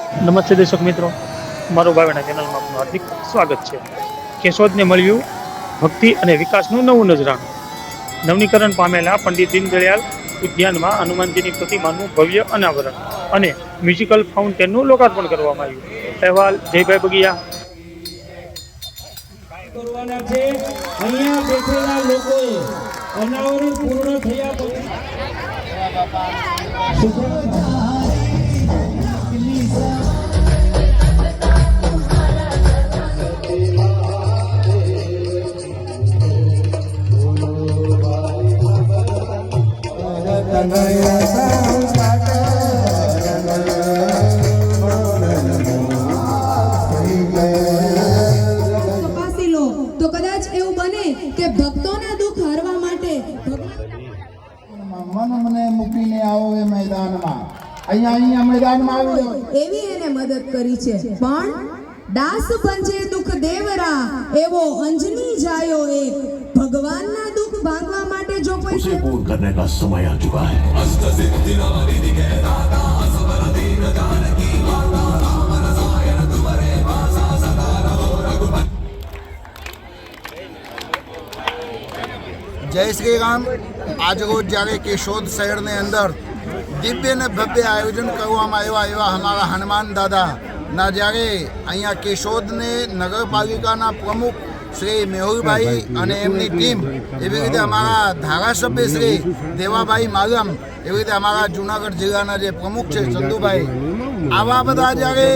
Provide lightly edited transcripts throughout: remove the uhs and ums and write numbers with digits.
નમસ્તે દર્શક મિત્રો, મારું ભાવેના ચેનલમાં આપનું હાર્દિક સ્વાગત છે. કેશોદને મળ્યું ભક્તિ અને વિકાસનું નવું નજરાણું. નવીનીકરણ પામેલા પંડિત દીનદયાળ ઉદ્યાનમાં હનુમાનજીની પ્રતિમાનું ભવ્ય અનાવરણ અને મ્યુઝિકલ ફાઉન્ટેનનું લોકાર્પણ કરવામાં આવ્યું. અહેવાલ જયભાઈ બગિયા. કરવાના છે. અહીંયા બેઠેલા લોકોએ અનાવરણ પૂર્ણ થયા પછી તો કદાચ એવું બને કે ભક્તોના દુઃખ હરવા માટે મન મને મૂકીને આવો એ મેદાનમાં અહીંયા મેદાનમાં આવી જાઓ એવી એને મદદ કરી છે. પણ દાસ પંચે દુઃખ દેવરા એવો અંજની જાયો એક ભગવાનના દુઃખ ભાંગવા માટે જો કોઈ उसे पूर्ण करने का समय आ चुका है. જય શ્રી રામ. આજરોજ જ્યારે કેશોદ શહેરની અંદર દિવ્ય ને ભવ્ય આયોજન કરવામાં આવ્યા એવા અમારા હનુમાન દાદાના જ્યારે અહીંયા કેશોદને નગરપાલિકાના પ્રમુખ શ્રી મેહુલભાઈ અને એમની ટીમ, એવી રીતે અમારા ધારાસભ્ય શ્રી દેવાભાઈ માલમ, એવી રીતે અમારા જૂનાગઢ જિલ્લાના જે પ્રમુખ છે ચંદુભાઈ, આવા બધા જ્યારે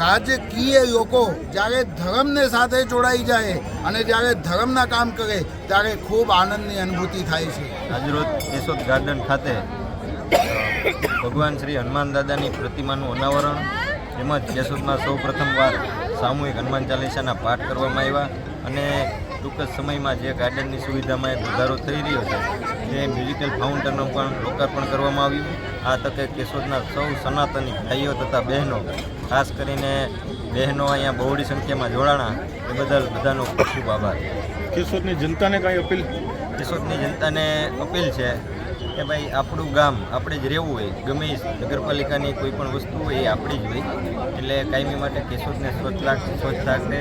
રાજકીય લોકો જ્યારે ધર્મને સાથે જોડાઈ જાય અને જ્યારે ધર્મના કામ કરે ત્યારે ખૂબ આનંદની અનુભૂતિ થાય છે. આજરોજ કેશોદ ગાર્ડન ખાતે ભગવાન શ્રી હનુમાન દાદાની પ્રતિમાનું અનાવરણ તેમજ કેશોદમાં સૌ પ્રથમવાર સામૂહિક હનુમાન ચાલીસાના પાઠ કરવામાં આવ્યા અને ટૂંક જ સમયમાં જે ગાર્ડનની સુવિધામાં એક વધારો થઈ રહ્યો છે તે મ્યુઝિકલ ફાઉન્ટેનનું પણ લોકાર્પણ કરવામાં આવ્યું. આ તકે કેશોદના સૌ સનાતની ભાઈઓ તથા બહેનો, ખાસ કરીને બહેનો અહીંયા બહોળી સંખ્યામાં જોડાણા એ બદલ બધાનો ખૂબ ખૂબ આભાર. કેશોદની જનતાને કાંઈ અપીલ? કેશોદની જનતાને અપીલ છે કે ભાઈ આપણું ગામ આપણે જ રહેવું હોય, ગમે નગરપાલિકાની કોઈ પણ વસ્તુ હોય એ આપણી જ હોય, એટલે કાયમી માટે કેશોદને સ્વચ્છ રાખે.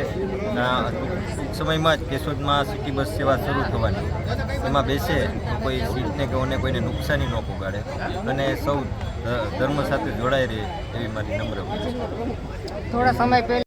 ટૂંક સમયમાં જ કેશોદમાં સિટી બસ સેવા શરૂ થવાની, એમાં બેસે તો કોઈ સીટને કે કોઈને નુકસાની ન પહોંચાડે અને સૌ ધર્મ સાથે જોડાઈ રહે એવી મારી નમ્ર વિનંતી છે. થોડા સમય પહેલા